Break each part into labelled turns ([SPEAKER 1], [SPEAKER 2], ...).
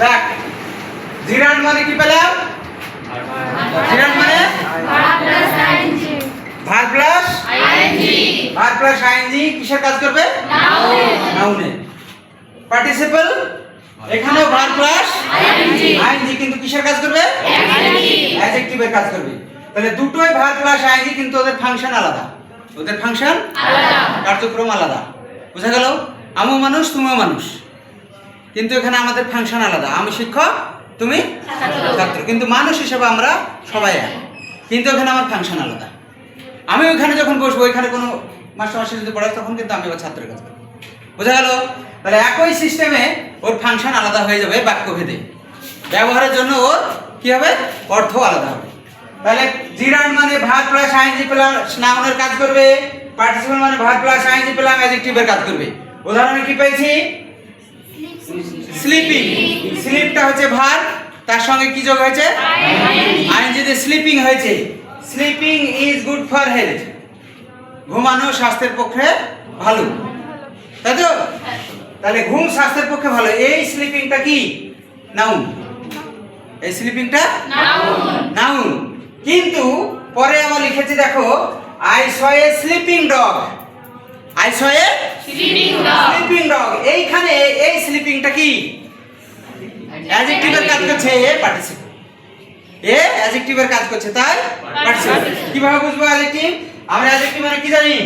[SPEAKER 1] দেখ জিরান্ড মানে কি পেলাম? জিরান্ড মানে ভার্ব প্লাস আইএনজি কিসের কাজ করবে? নাউনে। পার্টিসিপল এখানেও ভার্ব প্লাস আইএনজি কিন্তু কিসের কাজ করবে? অ্যাডজেক্টিভের কাজ করবে। তাহলে দুটোই ভার্ব প্লাস আইএনজি কিন্তু ওদের ফাংশন আলাদা। ওদের ফাংশন আলাদা, কার্যক্রম আলাদা। বুঝা গেল? আমিও মানুষ তুমিও মানুষ, কিন্তু এখানে আমাদের ফাংশন আলাদা। আমি শিক্ষক, তুমি ছাত্র, কিন্তু মানুষ হিসেবে আমরা সবাই এক, কিন্তু এখানে আমার ফাংশন আলাদা। আমি ওইখানে যখন বসবো, ওইখানে কোনো মাস্টার যদি পড়াই, তখন কিন্তু আমি আবার ছাত্রের কাজ করবো। বোঝা গেল? তাহলে একই সিস্টেমে ওর ফাংশন আলাদা হয়ে যাবে বাক্যভেদে। ব্যবহারের জন্য ওর কি হবে? অর্থ আলাদা হবে। তাহলে জিরান্ড মানে ভার্ব প্লাস আইএনজি প্লাস নাউনের কাজ করবে, পার্টিসিপল মানে ভার্ব প্লাস আইএনজি প্লাস অ্যাডজেক্টিভের কাজ করবে। উদাহরণে কি পেয়েছি? স্লিপিং। স্লিপটা হচ্ছে ভার্ব, তার সঙ্গে কি যোগ হয়েছে? আইএনজি দিয়ে স্লিপিং হয়েছে। Sleeping is good for health. ঘুমানো স্বাস্থ্যের পক্ষে ভালো, তাই তো? তাহলে ঘুম স্বাস্থ্যের পক্ষে ভালো। এই স্লিপিংটা কি? নাউন। এই স্লিপিংটা নাউন। কিন্তু পরে আমরা লিখেছি, দেখো, I saw A sleeping dog. I saw A sleeping dog. এইখানে এই স্লিপিংটা কি? অ্যাডজেক্টিভের কাজ করছে, পার্টিসিপল। এ অ্যাডজেক্টিভের কাজ করছে, তাই পার্টিসিপল। কিভাবে বুঝবো অ্যাডজেক্টিভ? আমরা অ্যাডজেক্টিভ মানে কি জানি?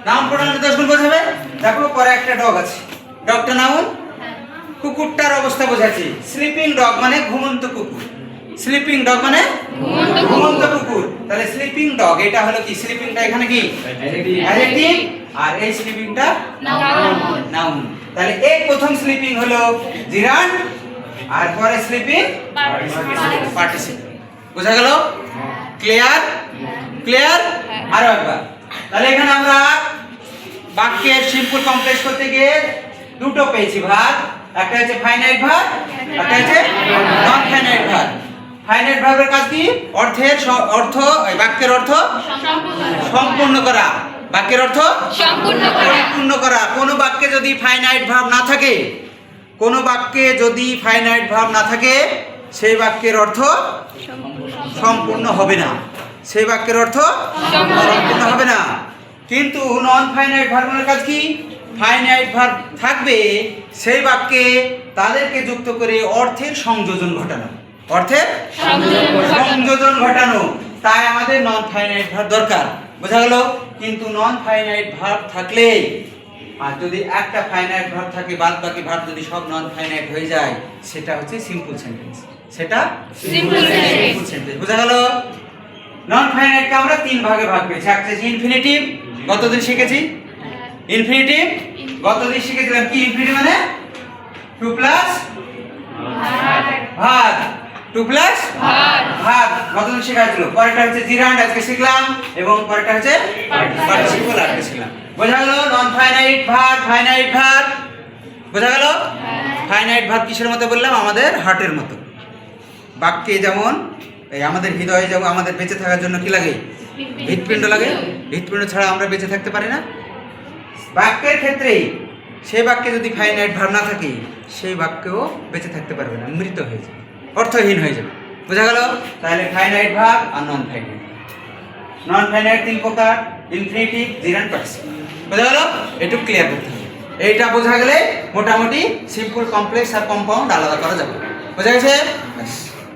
[SPEAKER 1] নাউন প্রোনাউন দশ গুণ বোঝাবে। দেখো পরে একটা ডগ আছে, ডগটা নাউন। কুকুরটার অবস্থা বোঝাচ্ছি। স্লিপিং ডগ মানে ঘুমন্ত কুকুর। স্লিপিং ডগ মানে ঘুমন্ত কুকুর। তাহলে স্লিপিং ডগ এটা হলো কি? স্লিপিংটা এখানে কি? অ্যাডজেক্টিভ, আর এই স্লিপিংটা নাউন। তাহলে এই প্রথম স্লিপিং হলো জিরান্ড, আর পরে স্লিপিং পার্টিসিপল। বোঝা গেল? ক্লিয়ার? ক্লিয়ার? আরো একবার। তাহলে এখানে আমরা বাক্যের সিম্পল কমপ্লেক্স করতে গিয়ে দুটো পেয়েছি ভার্ব। একটা হচ্ছে ফাইনাইট ভার্ব, একটা হচ্ছে নন ফাইনাইট ভার্ব। ফাইনাইট ভার্বের কাজ কি? বাক্যের অর্থ সম্পূর্ণ করা। বাক্যের অর্থ সম্পূর্ণ করা। কোনো বাক্যে যদি ফাইনাইট ভার্ব না থাকে, কোনো বাক্যে যদি ফাইনাইট ভার্ব না থাকে, সেই বাক্যের অর্থ সম্পূর্ণ হবে না। সেই বাক্যের অর্থ সম্পূর্ণ হবে না। কিন্তু নন ফাইনাইট ভার্বের কাজ কি? ফাইনাইট ভার্ব থাকবে, সেই বাক্যে তাদেরকে যুক্ত করে অর্থের সংযোজন ঘটানো। অর্থের সংযোজন ঘটানো। তাই আমাদের নন ফাইনাইট ভার্ব দরকার। বোঝা গেল? কিন্তু নন ফাইনাইট ভার্ব থাকলে, আর যদি একটা ফাইনাইট ভার্ব থাকে, বাদ বাকি ভার্ব যদি সব নন ফাইনাইট হয়ে যায়, সেটা হচ্ছে সিম্পল সেন্টেন্স। সেটা সিম্পল সেন্টেন্স। বোঝা গেল? নন ফাইনাইটকে আমরা তিন ভাগে ভাগ করেছি। একটা হচ্ছে ইনফিনিটিভ, গতদিন শিখেছি। ইনফিনিটিভ গতদিন শিখেছিলাম। কি ইনফিনিটিভ মানে? To plus verb. To plus verb গতদিন শেখাচ্ছিল। পরেরটা হচ্ছে জিরান্ড, আজকে শিখলাম, এবং পরেরটা হচ্ছে পার্টিসিপল, আজকে শিখলাম। বোঝা গেল? Non finite verb, finite verb. বোঝা গেল? ফাইনাইট ভার্ব কিসের মতো বললাম? আমাদের হার্টের মতো। বাক্যে যেমন এই আমাদের হৃদয়ে যেমন আমাদের বেঁচে থাকার জন্য কি লাগে? হৃৎপিণ্ড লাগে। হৃৎপিণ্ড ছাড়া আমরা বেঁচে থাকতে পারি না। বাক্যের ক্ষেত্রে সেই বাক্যে যদি ফাইনাইট ভার্ব না থাকে, সেই বাক্যও বেঁচে থাকতে পারবে না, মৃত হয়ে যাবে, অর্থহীন হয়ে যাবে। বোঝা গেল? তাহলে ফাইনাইট ভার্ব আর নন ফাইনাইট। নন ফাইনাইট তিন প্রকার: ইনফিনিটিভ, জিরান্ড, পার্টিসিপল। বোঝা গেল? একটু ক্লিয়ার করতে হবে। এইটা বোঝা গেলে মোটামুটি সিম্পল, কমপ্লেক্স আর কম্পাউন্ড আলাদা করা যাবে। বোঝা গেছে?